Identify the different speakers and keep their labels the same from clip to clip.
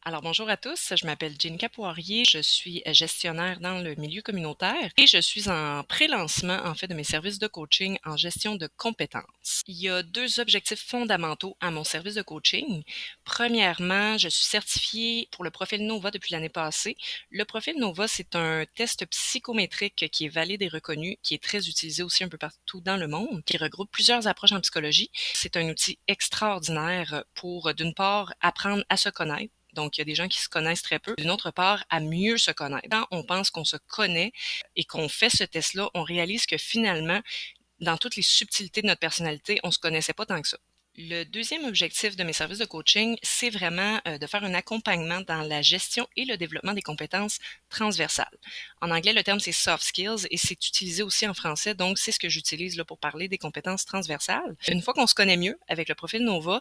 Speaker 1: Alors bonjour à tous, je m'appelle Jenica Poirier, je suis gestionnaire dans le milieu communautaire et je suis en pré-lancement en fait de mes services de coaching en gestion de compétences. Il y a deux objectifs fondamentaux à mon service de coaching. Premièrement, je suis certifiée pour le profil Nova depuis l'année passée. Le profil Nova, c'est un test psychométrique qui est valide et reconnu, qui est très utilisé aussi un peu partout dans le monde, qui regroupe plusieurs approches en psychologie. C'est un outil extraordinaire pour, d'une part, apprendre à se connaître. Donc, il y a des gens qui se connaissent très peu. D'une autre part, à mieux se connaître. Quand on pense qu'on se connaît et qu'on fait ce test-là, on réalise que finalement, dans toutes les subtilités de notre personnalité, on se connaissait pas tant que ça. Le deuxième objectif de mes services de coaching, c'est vraiment de faire un accompagnement dans la gestion et le développement des compétences transversales. En anglais, le terme c'est soft skills et c'est utilisé aussi en français, donc c'est ce que j'utilise là pour parler des compétences transversales. Une fois qu'on se connaît mieux avec le profil Nova,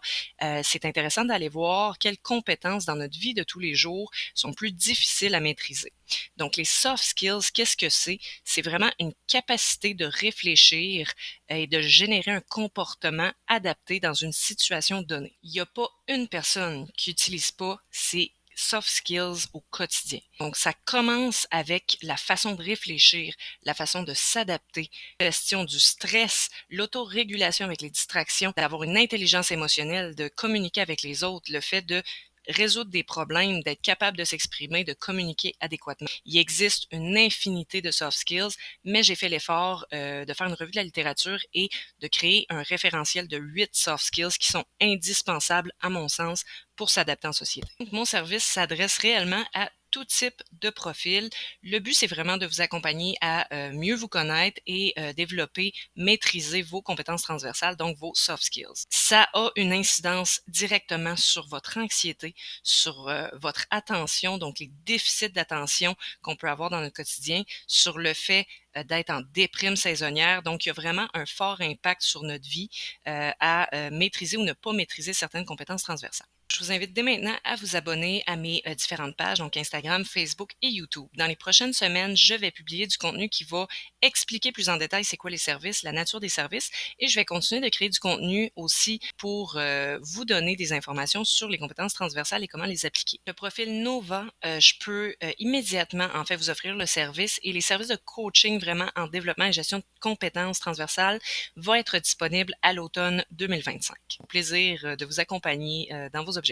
Speaker 1: c'est intéressant d'aller voir quelles compétences dans notre vie de tous les jours sont plus difficiles à maîtriser. Donc les soft skills, qu'est-ce que c'est? C'est vraiment une capacité de réfléchir et de générer un comportement adapté dans une situation donnée. Il n'y a pas une personne qui n'utilise pas ces soft skills au quotidien. Donc, ça commence avec la façon de réfléchir, la façon de s'adapter, la gestion du stress, l'autorégulation avec les distractions, d'avoir une intelligence émotionnelle, de communiquer avec les autres, le fait de résoudre des problèmes, d'être capable de s'exprimer, de communiquer adéquatement. Il existe une infinité de soft skills, mais j'ai fait l'effort de faire une revue de la littérature et de créer un référentiel de 8 soft skills qui sont indispensables à mon sens pour s'adapter en société. Donc, mon service s'adresse réellement à tout type de profil. Le but, c'est vraiment de vous accompagner à mieux vous connaître et développer, maîtriser vos compétences transversales, donc vos soft skills. Ça a une incidence directement sur votre anxiété, sur votre attention, donc les déficits d'attention qu'on peut avoir dans notre quotidien, sur le fait d'être en déprime saisonnière. Donc, il y a vraiment un fort impact sur notre vie à maîtriser ou ne pas maîtriser certaines compétences transversales. Je vous invite dès maintenant à vous abonner à mes différentes pages, donc Instagram, Facebook et YouTube. Dans les prochaines semaines, je vais publier du contenu qui va expliquer plus en détail c'est quoi les services, la nature des services, et je vais continuer de créer du contenu aussi pour vous donner des informations sur les compétences transversales et comment les appliquer. Le profil Nova, je peux immédiatement en fait vous offrir le service et les services de coaching vraiment en développement et gestion de compétences transversales vont être disponibles à l'automne 2025. Au plaisir de vous accompagner dans vos objectifs.